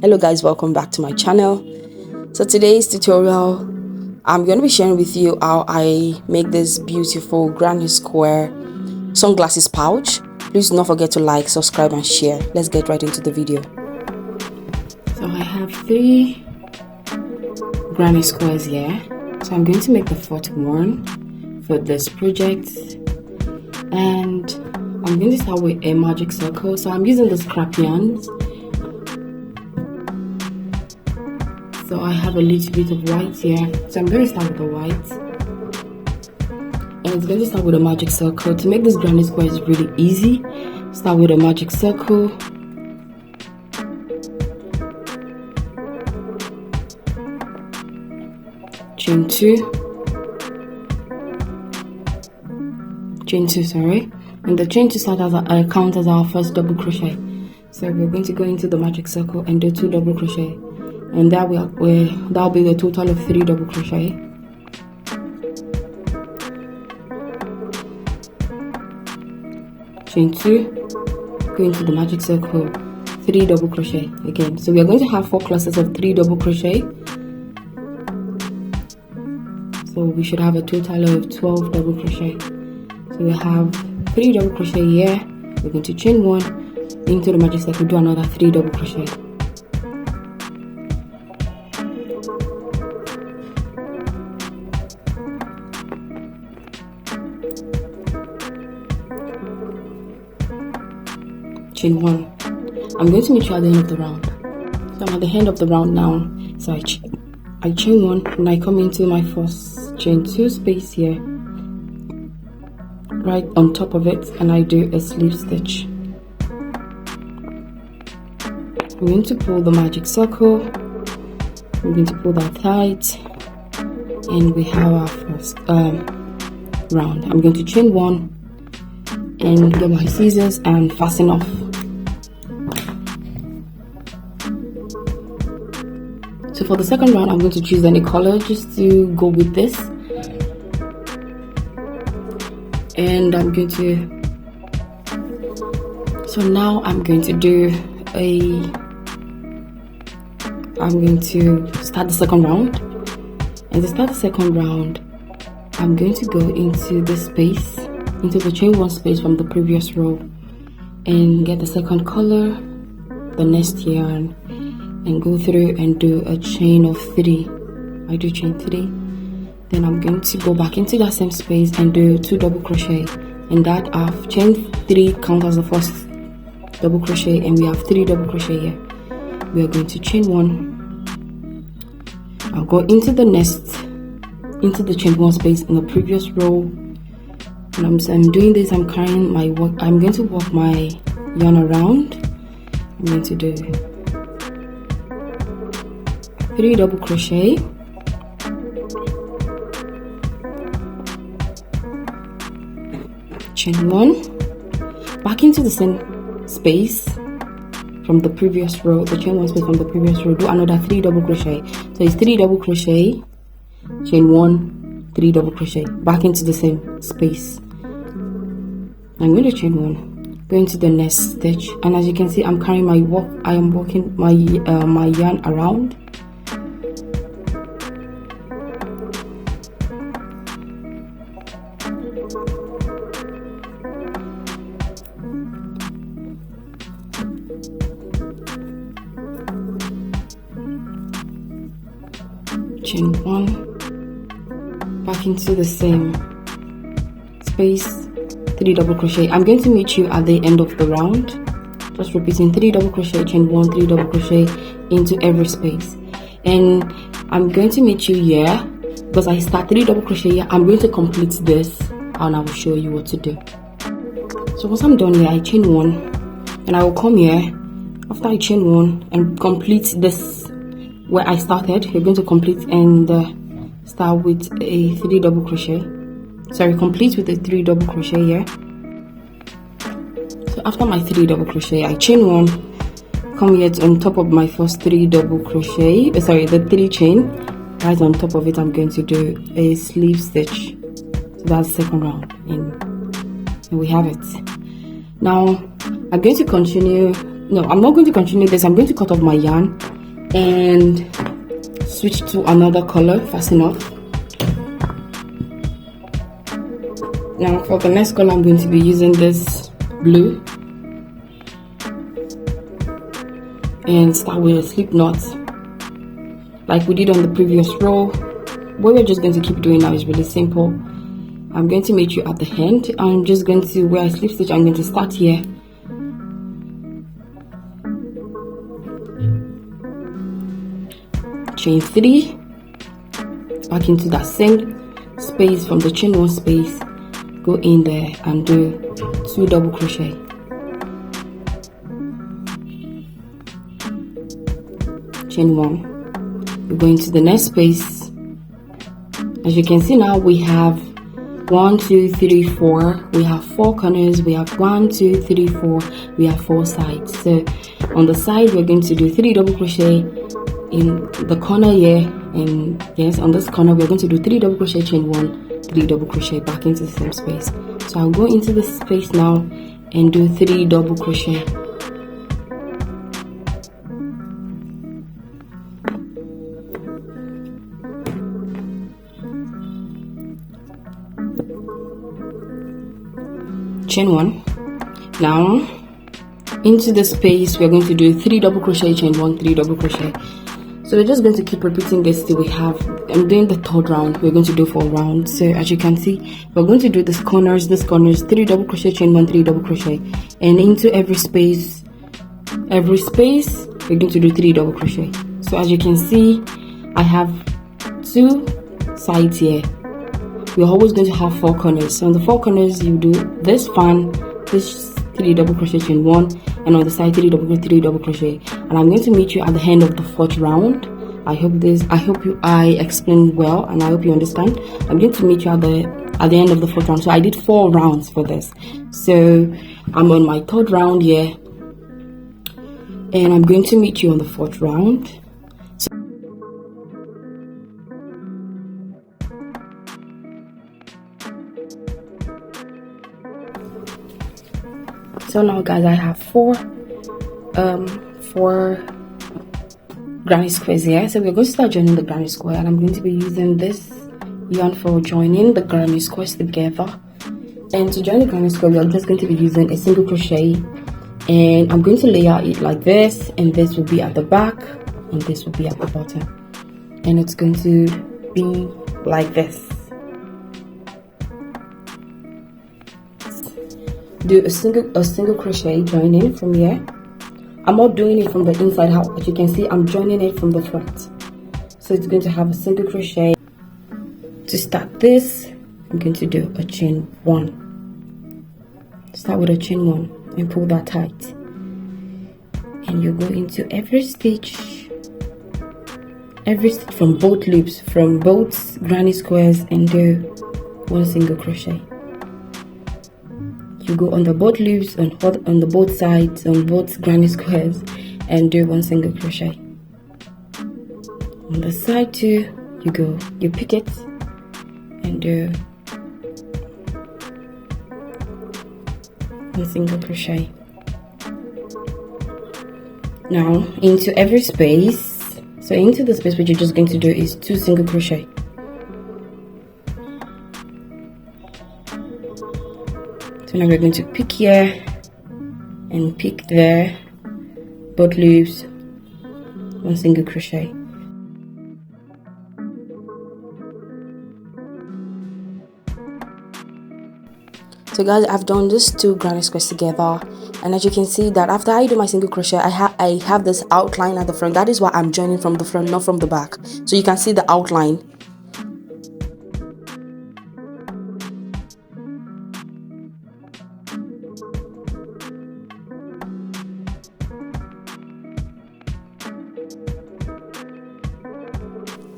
Hello guys, welcome back to my channel. So today's tutorial, I'm going to be sharing with you how I make this beautiful granny square sunglasses pouch. Please do not forget to like, subscribe and share. Let's get right into the video. So I have 3 granny squares here. So I'm going to make the 4th one for this project, and I'm going to start with a magic circle. So I'm using the scrap yarns. So I have a little bit of white here. So I'm going to start with the white. And it's going to start with a magic circle. To make this granny square is really easy. Start with a magic circle. Chain 2. Chain 2, sorry. And the chain 2 start as count as our first double crochet. So we're going to go into the magic circle and do 2 double crochet. And that'll be the total of 3 double crochet. Chain 2, go into the magic circle, 3 double crochet again. So we are going to have 4 clusters of 3 double crochet. So we should have a total of 12 double crochet. So we have 3 double crochet here. We're going to chain 1 into the magic circle, do another 3 double crochet. Chain 1. I'm going to meet you at the end of the round. So I'm at the end of the round now. So I chain 1 and I come into my first chain 2 space here, right on top of it, and I do a slip stitch. I'm going to pull the magic circle. I'm going to pull that tight, and we have our first round. I'm going to chain 1 and get my scissors and fasten off. So for the second round, I'm going to choose any color just to go with this. And I'm going to, so now I'm going to start the second round. And to start the second round, I'm going to go into this space, into the chain 1 space from the previous row, and get the second color, the next yarn, and go through and do a chain of 3. I do chain 3. Then I'm going to go back into that same space and do 2 double crochet, and that I've chain 3 count as the first double crochet, and we have 3 double crochet here. We are going to chain 1. I'll go into the chain 1 space in the previous row, and I'm doing this. I'm carrying my work. I'm going to work my yarn around. I'm going to do 3 double crochet, chain 1, back into the same space from the previous row, the chain 1 space from the previous row, do another 3 double crochet. So it's 3 double crochet, chain 1, 3 double crochet, back into the same space. I'm going to chain 1, go into the next stitch, and as you can see, I'm carrying my work. I am working my my yarn around. Chain 1, back into the same space, 3 double crochet. I'm going to meet you at the end of the round, just repeating 3 double crochet, chain 1, 3 double crochet into every space. And I'm going to meet you here because I start 3 double crochet here. I'm going to complete this and I will show you what to do. So once I'm done here, I chain 1 and I will come here after I chain 1 and complete this where I started. You're going to complete and start with a 3 double crochet. Sorry, complete with a 3 double crochet here. So after my 3 double crochet, I chain 1, come here on top of my first 3 double crochet, the 3 chain. Right on top of it, I'm going to do a slip stitch. So that's the second round, and we have it. Now I'm going to continue. No, I'm not going to continue this. I'm going to cut off my yarn and switch to another color fast enough. Now for the next color, I'm going to be using this blue and start with a slip knot like we did on the previous row. What we're just going to keep doing now is really simple. I'm going to meet you at the end. I'm just going to, where I slip stitch, I'm going to start here, chain 3, back into that same space from the chain 1 space, go in there and do 2 double crochet. Chain 1, we go into the next space. As you can see now, we have 1 2 3 4, we have 4 corners, we have 1 2 3 4, we have 4 sides. So on the side we're going to do 3 double crochet in the corner here, and yes, on this corner we're going to do 3 double crochet, chain 1, 3 double crochet, back into the same space. So I'll go into this space now and do 3 double crochet. Chain 1. Now into the space we're going to do 3 double crochet, chain 1, 3 double crochet. So we're just going to keep repeating this till we have, I'm doing the third round. We're going to do 4 rounds. So as you can see, we're going to do this corners, 3 double crochet, chain 1, 3 double crochet, and into every space we're going to do 3 double crochet. So as you can see, I have 2 sides here. We're always going to have 4 corners. So on the 4 corners you do this fan, this 3 double crochet, chain 1, and on the side 3 double crochet. And I'm going to meet you at the end of the 4th round. I explained well, and I hope you understand. I'm going to meet you at the end of the 4th round. So I did 4 rounds for this. So I'm on my 3rd round here, and I'm going to meet you on the 4th round. So now guys, I have 4 granny squares here. So we're going to start joining the granny square, and I'm going to be using this yarn for joining the granny squares together. And to join the granny square, we are just going to be using a single crochet, and I'm going to layer it like this, and this will be at the back and this will be at the bottom, and it's going to be like this. Do a single crochet joining from here. I'm not doing it from the inside out, but you can see I'm joining it from the front. So it's going to have a single crochet. To start this, I'm going to do a chain 1. Start with a chain 1 and pull that tight, and you go into every stitch from both loops, from both granny squares, and do 1 single crochet. You go on the both loops on the both sides on both granny squares and do 1 single crochet. On the side too, you pick it and do 1 single crochet. Now into every space, so into the space, what you're just going to do is 2 single crochet. So now we're going to pick here and pick there, both loops, 1 single crochet. So guys, I've done these 2 granny squares together, and as you can see that after I do my single crochet, I have this outline at the front. That is why I'm joining from the front, not from the back. So you can see the outline.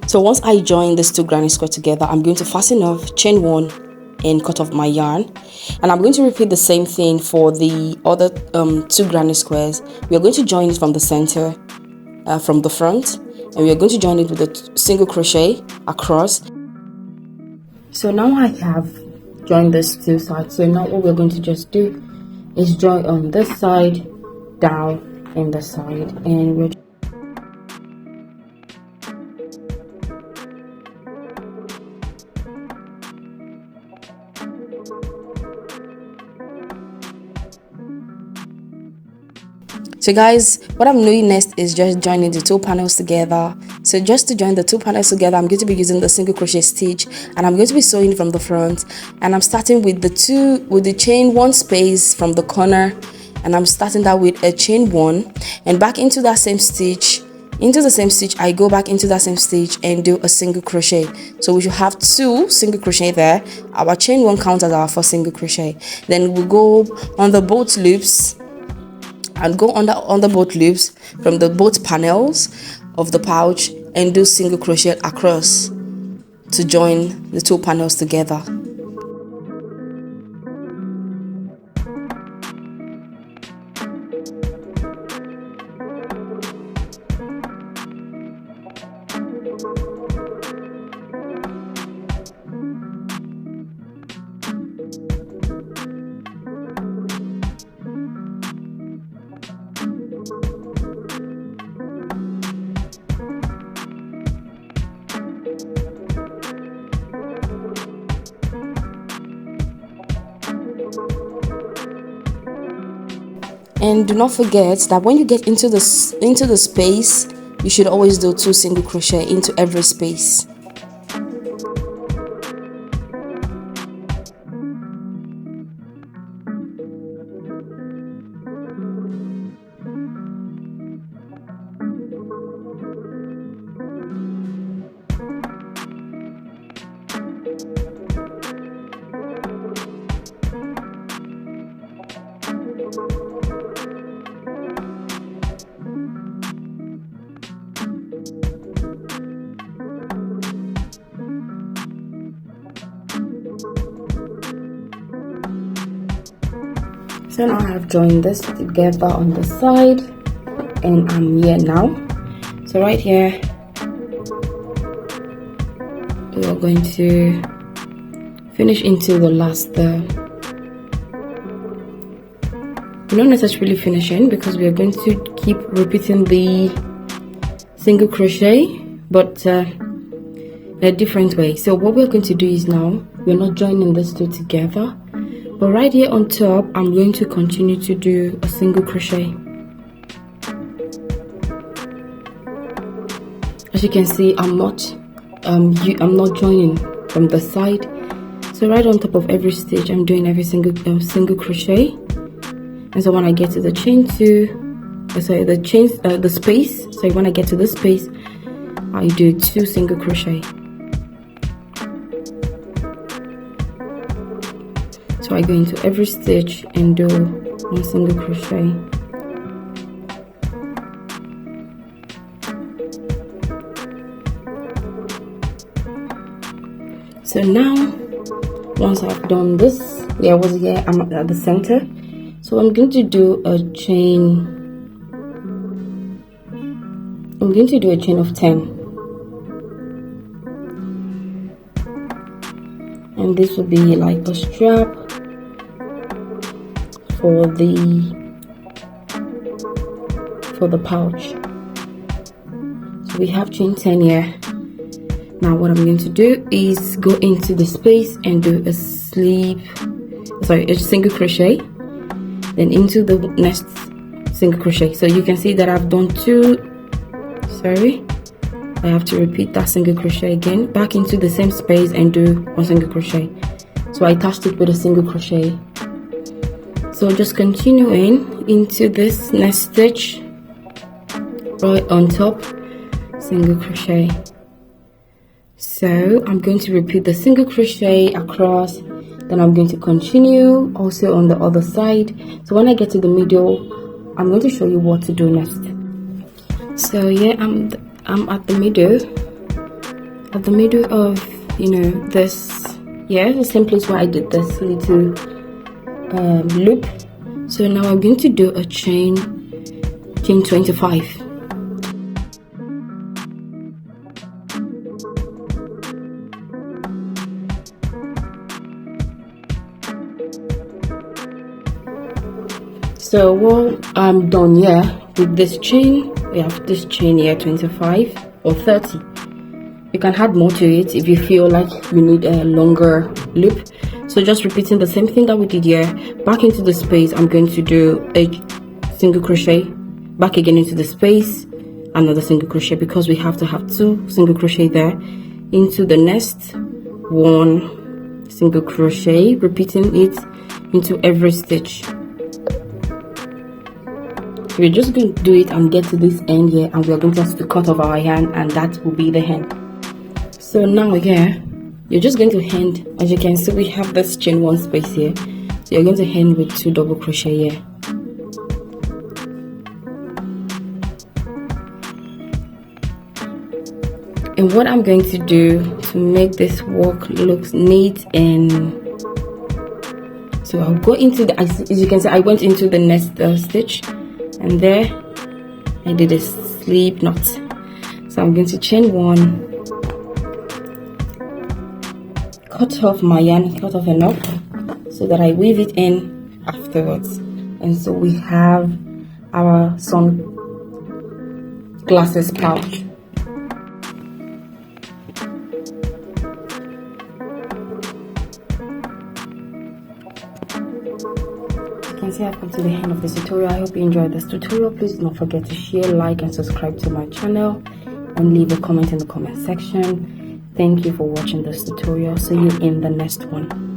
So once I join these 2 granny squares together, I'm going to fasten off, chain 1, and cut off my yarn. And I'm going to repeat the same thing for the other 2 granny squares. We are going to join it from the center, from the front, and we are going to join it with a single crochet across. So now I have joined these 2 sides. So now what we're going to just do is join on this side, down, and this side, and we're So guys, what I'm doing next is just joining the two panels together. So just to join the two panels together, I'm going to be using the single crochet stitch, and I'm going to be sewing from the front, and I'm starting with the chain 1 space from the corner, and I'm starting that with a chain 1 and back into that same stitch. Into the same stitch, I go back into that same stitch and do a single crochet. So we should have 2 single crochet there. Our chain 1 counts as our first single crochet. Then we go on the both loops and go on the both loops from the both panels of the pouch and do single crochet across to join the 2 panels together. And do not forget that when you get into the space, you should always do 2 single crochet into every space. So now I have joined this together on the side, and I'm here now. So right here, we are going to finish into the last we're not necessarily finishing, because we are going to keep repeating the single crochet, but in a different way. So what we're going to do is, now we're not joining these 2 together, but right here on top, I'm going to continue to do a single crochet. As you can see, I'm not joining from the side. So right on top of every stitch, I'm doing every single crochet. And so when I get to the chain 2, the space. So when I get to the space, I do 2 single crochet. So I go into every stitch and do 1 single crochet. So now, once I've done this, I'm at the center. So I'm going to do a chain. I'm going to do a chain of 10. And this will be like a strap for the pouch. So we have chain 10 here. Now what I'm going to do is go into the space and do a single crochet, then into the next single crochet. So you can see that I've done 2. I have to repeat that single crochet again, back into the same space and do 1 single crochet. So I attached it with a single crochet. So just continuing into this next stitch, right on top, single crochet. So I'm going to repeat the single crochet across, then I'm going to continue also on the other side. So when I get to the middle, I'm going to show you what to do next. So yeah, I'm at the middle of this, the same place where I did this little loop. So now I'm going to do a chain 25. So what I'm done here with this chain, we have this chain here 25 or 30. You can add more to it if you feel like you need a longer loop. So just repeating the same thing that we did here, back into the space, I'm going to do a single crochet, back again into the space, another single crochet, because we have to have 2 single crochet there, into the next 1 single crochet, repeating it into every stitch. We're just going to do it and get to this end here, and we're going to have to cut off our yarn, and that will be the end. So now here you're just going to end. As you can see, we have this chain 1 space here, so you're going to end with 2 double crochet here. And what I'm going to do to make this work look neat, and so I'll go into the, as you can see, I went into the next stitch, and there I did a slip knot. So I'm going to chain 1, cut off my yarn, cut off enough so that I weave it in afterwards. And so we have our sunglasses pouch. You can see I've come to the end of this tutorial. I hope you enjoyed this tutorial. Please do not forget to share, like, and subscribe to my channel, and leave a comment in the comment section. Thank you for watching this tutorial. See you in the next one.